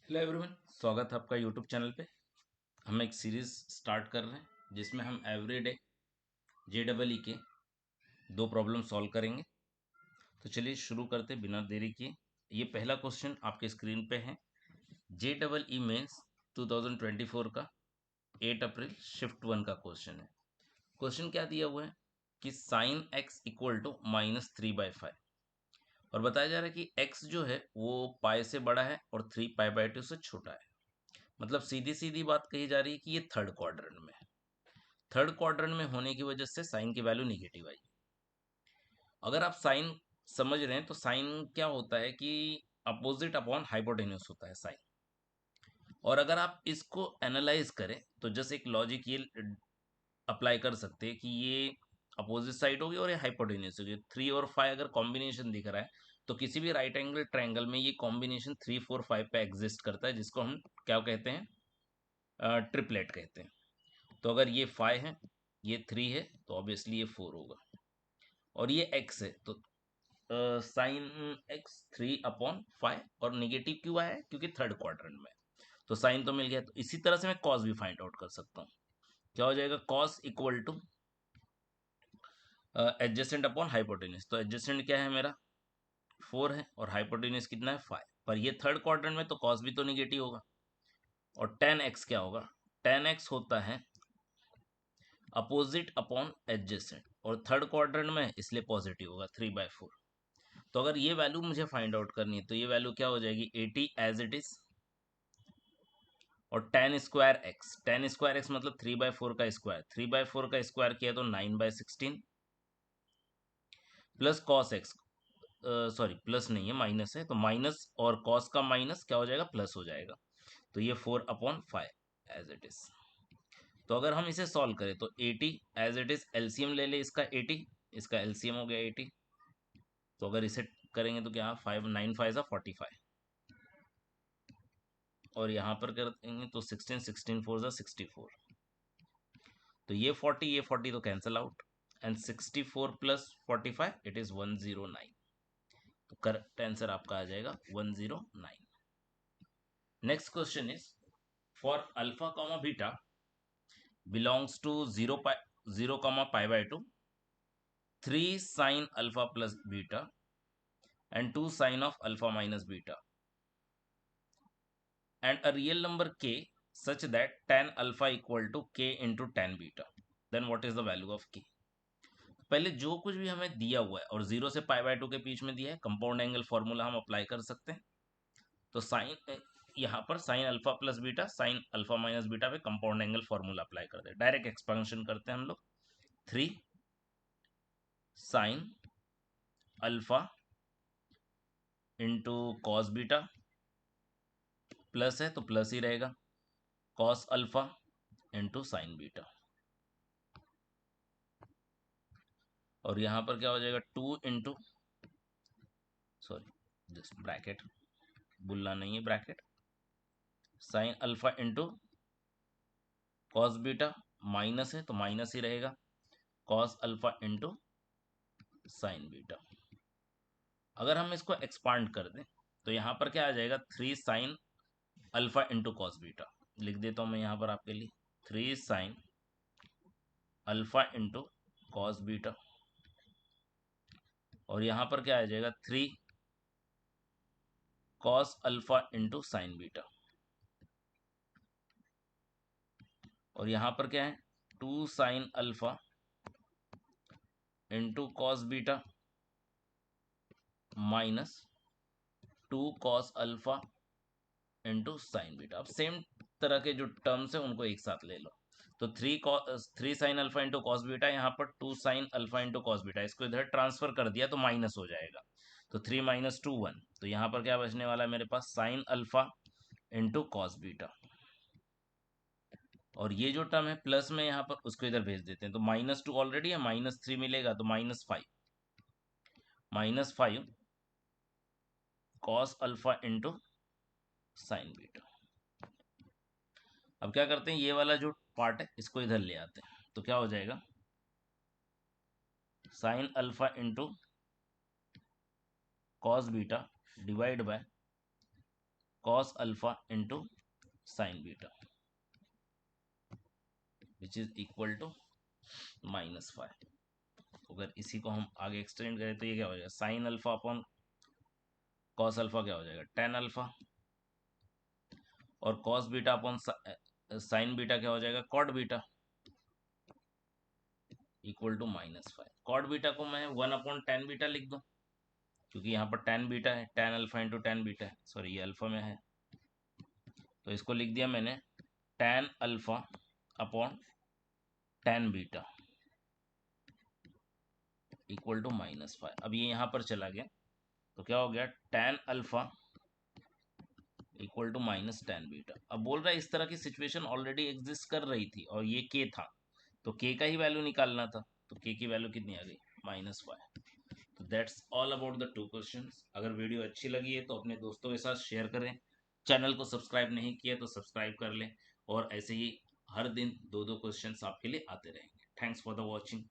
Hello everyone, स्वागत है आपका यूट्यूब चैनल पे। हम एक सीरीज स्टार्ट कर रहे हैं जिसमें हम एवरीडे JEE के दो प्रॉब्लम सॉल्व करेंगे। तो चलिए शुरू करते बिना देरी किए। ये पहला क्वेश्चन आपके स्क्रीन पे है। JEE मेंस 2024 का 8 अप्रैल शिफ्ट 1 का क्वेश्चन है। क्वेश्चन क्या दिया हुआ है कि साइन x इक्वल टू -3/5 और बताया जा रहा है कि x जो है वो पाई से बड़ा है और 3π/2 से छोटा है। मतलब सीधी सीधी बात कही जा रही है कि ये थर्ड क्वाड्रेंट में है। थर्ड क्वाड्रेंट में होने की वजह से साइन की वैल्यू निगेटिव आई। अगर आप साइन समझ रहे हैं तो साइन क्या होता है कि अपोजिट अपॉन हाइपोटेन्यूस होता है साइन। और अगर आप इसको एनालाइज करें तो जस्ट एक लॉजिक ये अप्लाई कर सकते हैं कि ये अपोजिट साइड होगी और ये हाइपोटेन्यूस होगी। 3 और 5 अगर कॉम्बिनेशन दिख रहा है तो किसी भी राइट एंगल ट्रायंगल में ये कॉम्बिनेशन 3, 4, 5 पे एग्जिस्ट करता है, जिसको हम क्या कहते हैं, ट्रिपलेट कहते हैं। तो अगर ये 5 है, ये 3 है, तो ऑब्वियसली ये 4 होगा। और ये x है तो साइन x 3/5 और निगेटिव क्यों आया है क्योंकि थर्ड क्वाड्रेंट में। तो साइन तो मिल गया। तो इसी तरह से मैं कॉस भी फाइंड आउट कर सकता हूँ। क्या हो जाएगा? Cos equal two adjacent upon hypotenuse. तो एडजेसेंट क्या है मेरा? 4 है और हाइपोटेन्यूस कितना है? 5। पर ये थर्ड क्वाड्रेंट में तो कॉस भी तो निगेटिव होगा। और tan x क्या होगा? tan x होता है अपोजिट अपॉन एडजेसेंट और थर्ड क्वाड्रेंट में इसलिए पॉजिटिव होगा 3/4। तो अगर ये वैल्यू मुझे फाइंड आउट करनी है तो ये वैल्यू क्या हो जाएगी? 80 एज इट इज। और tan² x मतलब 3/4 का स्क्वायर। 3/4 का स्क्वायर किया तो 9/16 plus cos x, sorry plus नहीं है माइनस है, तो माइनस और कॉस का माइनस क्या हो जाएगा? प्लस हो जाएगा। तो ये 4/5 एज इट इज। तो अगर हम इसे सॉल्व करें तो 80 एज इट इज, एलसीएम ले ले इसका 80, इसका एलसीएम हो गया 80। तो अगर इसे करेंगे तो क्या? 5 9 5 45 और यहाँ पर कर देंगे तो 16 16 4 64। तो ये 40 तो cancel out and 64 plus 45 it is 109। तो करेक्ट आंसर आपका आ जाएगा 109। Next question is for alpha comma beta belongs to 0 π/2 3 sin alpha plus beta and 2 sin of alpha minus beta and a real number k such that tan alpha equal to k into tan beta, then what is the value of k? पहले जो कुछ भी हमें दिया हुआ है और 0 से π/2 के बीच में दिया है, कंपाउंड एंगल फॉर्मूला हम अप्लाई कर सकते हैं। तो साइन, यहाँ पर sine alpha plus beta sine alpha minus beta पे कंपाउंड एंगल फॉर्मूला अप्लाई करते हैं। डायरेक्ट एक्सपेंशन करते हैं हम लोग। 3 sign alpha into cos beta, plus है तो प्लस ही रहेगा, cos alpha into sine beta. और यहाँ पर क्या हो जाएगा? 2 इंटू, सॉरी जस्ट ब्रैकेट, बुलना नहीं है bracket, sign alpha into cos beta, minus है तो माइनस ही रहेगा, cos alpha into sine beta. अगर हम इसको एक्सपांड कर दें तो यहाँ पर क्या आ जाएगा? 3 sign alpha into cos beta. लिख देता हूँ मैं यहाँ पर आपके लिए, 3 sign alpha into cos beta. और यहाँ पर क्या आ जाएगा? 3 cos alpha into sine beta. और यहाँ पर क्या है? 2 sign alpha into cos beta minus 2 cos alpha into sine beta. अब सेम तरह के जो टर्म्स है उनको एक साथ ले लो। तो 3 sign alpha into cos beta, यहाँ पर 2 sign alpha into cos beta, इसको इधर ट्रांसफर कर दिया तो माइनस हो जाएगा। तो 3 - 2 1। तो यहाँ पर क्या बचने वाला है मेरे पास? Sine alpha into cos beta. और ये जो टर्म है प्लस में यहाँ पर उसको इधर भेज देते हैं। तो -2 ऑलरेडी है, -3 मिलेगा तो -5 cos alpha into sine beta. अब क्या करते हैं? ये वाला जो पार्ट है इसको इधर ले आते हैं। तो क्या हो जाएगा? Sine alpha into cos beta divide by cos alpha into sine beta which is equal to -5। अगर इसी को हम आगे एक्सटेंड करें तो ये क्या हो जाएगा, sine alpha upon cos alpha क्या हो जाएगा, टेन अल्फा, और cos beta upon sine beta क्या हो जाएगा, cot beta equal to -5। Cot beta को मैं 1/10 बीटा लिख दूं, क्योंकि यहाँ पर टेन बीटा है, tan alpha into tan beta है, सॉरी ये अल्फा में है, तो इसको लिख दिया मैंने tan alpha upon tan beta equal to -5। अब ये यहाँ पर चला गया तो क्या हो गया, tan alpha equal to -10 beta. अब बोल रहा है इस तरह की सिचुएशन ऑलरेडी एग्जिस्ट कर रही थी और ये के था, तो के का ही वैल्यू निकालना था, तो के की वैल्यू कितनी आ गई, -5। तो that's all about the 2 questions. अगर वीडियो अच्छी लगी है तो अपने दोस्तों के साथ शेयर करें, चैनल को सब्सक्राइब नहीं किया तो सब्सक्राइब कर लें, और ऐसे ही हर दिन 2-2 क्वेश्चंस आपके लिए आते रहेंगे। Thanks for the watching.